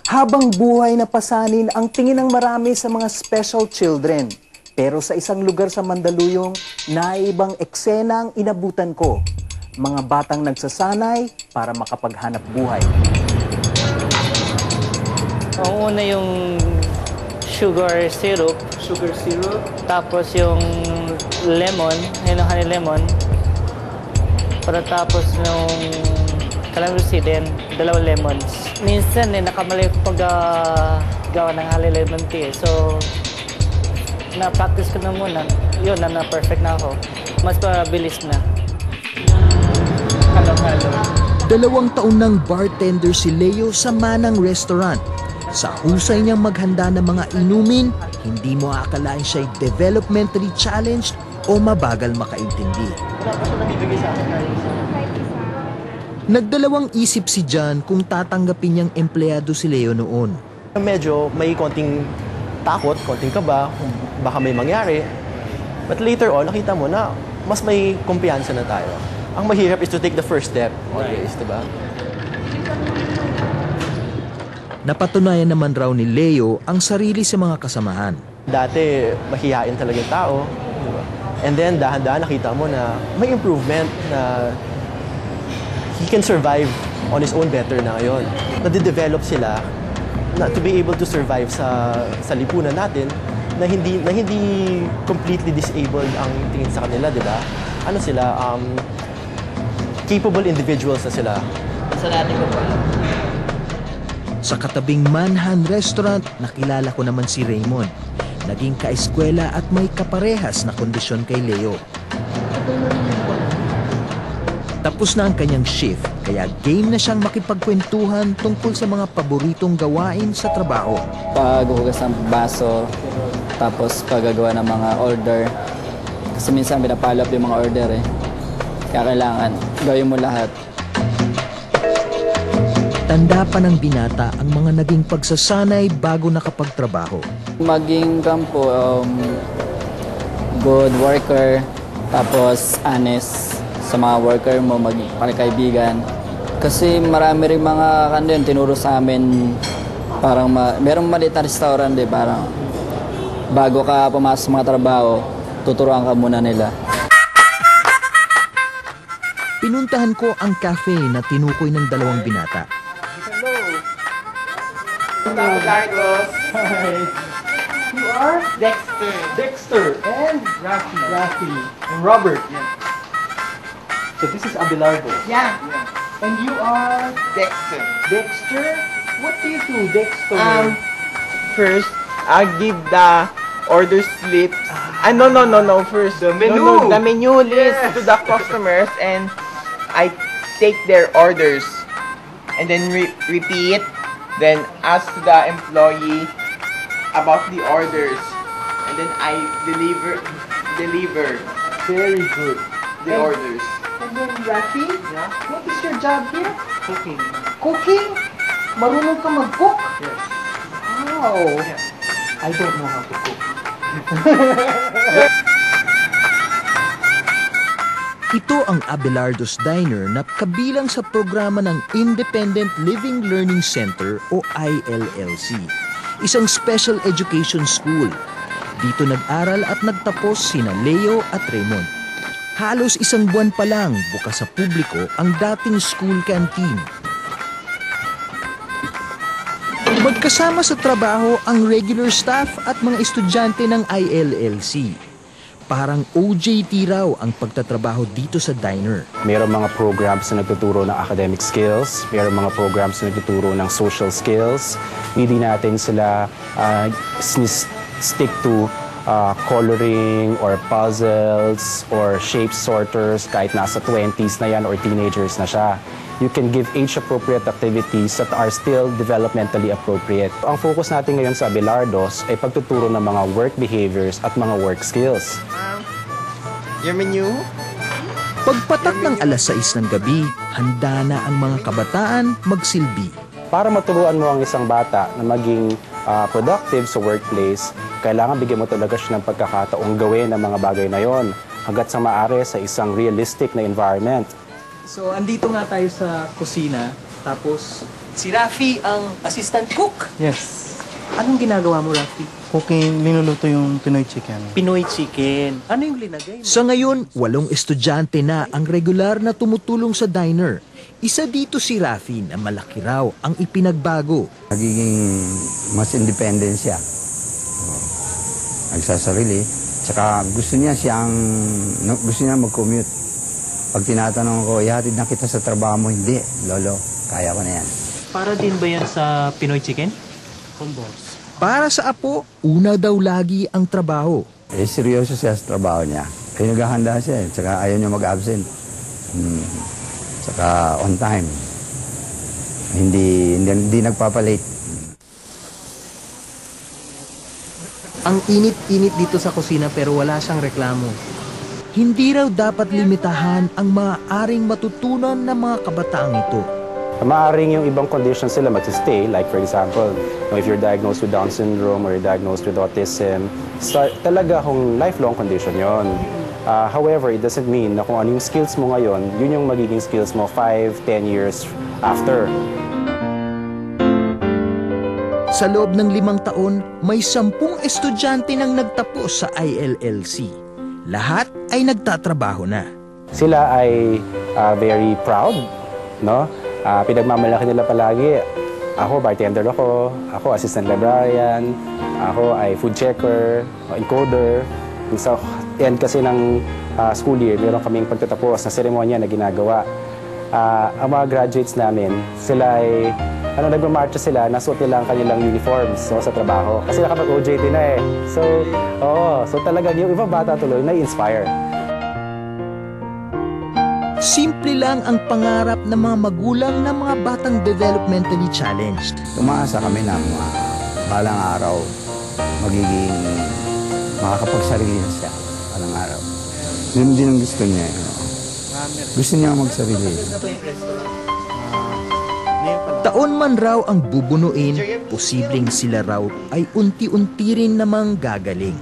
Habang buhay na pasanin ang tingin ng marami sa mga special children. Pero sa isang lugar sa Mandaluyong, naibang eksena ang inabutan ko. Mga batang nagsasanay para makapaghanap buhay. Ang una yung sugar syrup. Sugar syrup? Tapos yung lemon, yun ang honey lemon. Para tapos yung calamansi din, 2 lemons. Minsan nakamali ko gawa ng honey lemon tea. So, na-practice ko na muna. Yun, na-perfect na ako. Mas mabilis na. Halo-halo. 2 taon ng bartender si Leo sa Manang Restaurant. Sa husay niyang maghanda ng mga inumin, hindi mo akalain siya'y developmentally challenged o mabagal makaintindi. Nagdalawang isip si John kung tatanggapin niyang empleyado si Leo noon. Medyo may konting takot, konting kaba, baka may mangyari. But later on, nakita mo na mas may kumpiyansa na tayo. Ang mahirap is to take the first step always, diba? Napatunayan naman raw ni Leo ang sarili sa mga kasamahan. Dati, mahihain talaga yung tao. Diba? And then, dahan-dahan nakita mo na may improvement na he can survive on his own better na ngayon. Nade-develop sila na to be able to survive sa lipunan natin na hindi completely disabled ang tingin sa kanila, di ba? Ano sila? Capable individuals na sila. Sa dati ko pa. Sa katabing Manhan Restaurant, nakilala ko naman si Raymond. Naging kaeskwela at may kaparehas na kondisyon kay Leo. Tapos na ang kanyang shift, kaya game na siyang makipagkwentuhan tungkol sa mga paboritong gawain sa trabaho. Paghuhugas ng baso, tapos paggagawa ng mga order. Kasi minsan pinapalo up yung mga order eh. Kaya kailangan gawin mo lahat. Tanda pa ng binata ang mga naging pagsasanay bago nakapagtrabaho. Maging kampo, good worker, tapos honest sa mga worker mo, maging pakikaibigan. Kasi marami rin mga kandiyan tinuro sa amin, parang merong maliit na restaurant eh, parang bago ka pumasok sa mga trabaho, tuturuan ka muna nila. Pinuntahan ko ang cafe na tinukoy ng 2 binata. Hello, Carlos. Hi. You are? Dexter. Dexter and Rafi. And Robert. Yeah. So this is Abelardo. Yeah. And you are Dexter. Dexter? What do you do, Dexter? First, I'll give the order slips. No. First, The menu. No, the menu list to the customers, and I take their orders, and then repeat. Then ask the employee about the orders, and then I deliver Very good. the orders. And then Rafi? Yeah. What is your job here? Cooking. Cooking? Marunong ka mag-cook? Yes. Wow. Yeah. I don't know how to cook. Ito ang Abelardo's Diner na kabilang sa programa ng Independent Living Learning Center o ILLC, isang special education school. Dito nag-aral at nagtapos sina Leo at Raymond. Halos 1 buwan pa lang bukas sa publiko ang dating school canteen. Magkasama sa trabaho ang regular staff at mga estudyante ng ILLC. Parang OJT raw ang pagtatrabaho dito sa diner. Mayroong mga programs na nagtuturo ng academic skills, mayroong mga programs na nagtuturo ng social skills. Hindi natin sila stick to coloring or puzzles or shape sorters kahit nasa 20s na yan or teenagers na siya. You can give age-appropriate activities that are still developmentally appropriate. Ang focus natin ngayon sa Abelardo's ay pagtuturo ng mga work behaviors at mga work skills. Your menu? Pagpatak ng alas 6 ng gabi, handa na ang mga kabataan magsilbi. Para maturuan mo ang isang bata na maging productive sa workplace, kailangan bigyan mo talaga siya ng pagkakataong gawin ang mga bagay na yon hanggat sa maaari sa isang realistic na environment. So, andito nga tayo sa kusina. Tapos, si Rafi ang assistant cook. Yes. Anong ginagawa mo, Rafi? Cooking, linuluto yung Pinoy chicken. Pinoy chicken. Ano yung linagay mo? Sa ngayon, 8 estudyante na ang regular na tumutulong sa diner. Isa dito si Rafi na malaki raw ang ipinagbago. Nagiging mas independent siya. Nagsasarili. Tsaka gusto niya mag-commute. Pag tinatanong ko, ihatid na kita sa trabaho mo, hindi. Lolo, kaya ko na yan. Para din ba yan sa Pinoy chicken? Para sa apo, una daw lagi ang trabaho. Seryoso siya sa trabaho niya. Naghahanda siya, tsaka ayaw niya mag-absent. Tsaka on time. Hindi nagpapalate. Ang init-init dito sa kusina pero wala siyang reklamo. Hindi raw dapat limitahan ang maaaring matutunan ng mga kabataang ito. Maaring yung ibang conditions sila mag-stay, like for example, if you're diagnosed with Down syndrome or you're diagnosed with autism, talaga kung lifelong condition yon. However, it doesn't mean na kung ano yung skills mo ngayon, yun yung magiging skills mo 5-10 years after. Sa loob ng 5 taon, may 10 estudyante nang nagtapos sa ILLC. Lahat ay nagtatrabaho na. Sila ay very proud, no? Pinagmamalaki nila palagi. Ako, bartender ako assistant librarian, ako ay food checker, encoder. Sa end kasi ng school year, meron kaming pagtatapos na seremonya na ginagawa. Ang mga graduates namin, sila ay, nagmamarcha sila, nasuot nila ang kanilang uniforms sa trabaho. Kasi nakapag-OJT na eh. So talaga yung ibang bata tuloy na-inspire. Simple lang ang pangarap ng mga magulang ng mga batang developmentally challenged. Tumaasa kami na balang araw magiging makakapagsarili na siya. Balang araw. Yun din ang gusto niya. Gusto niya magsarili. Taon man raw ang bubunuin, posibleng sila raw ay unti-unti rin namang gagaling.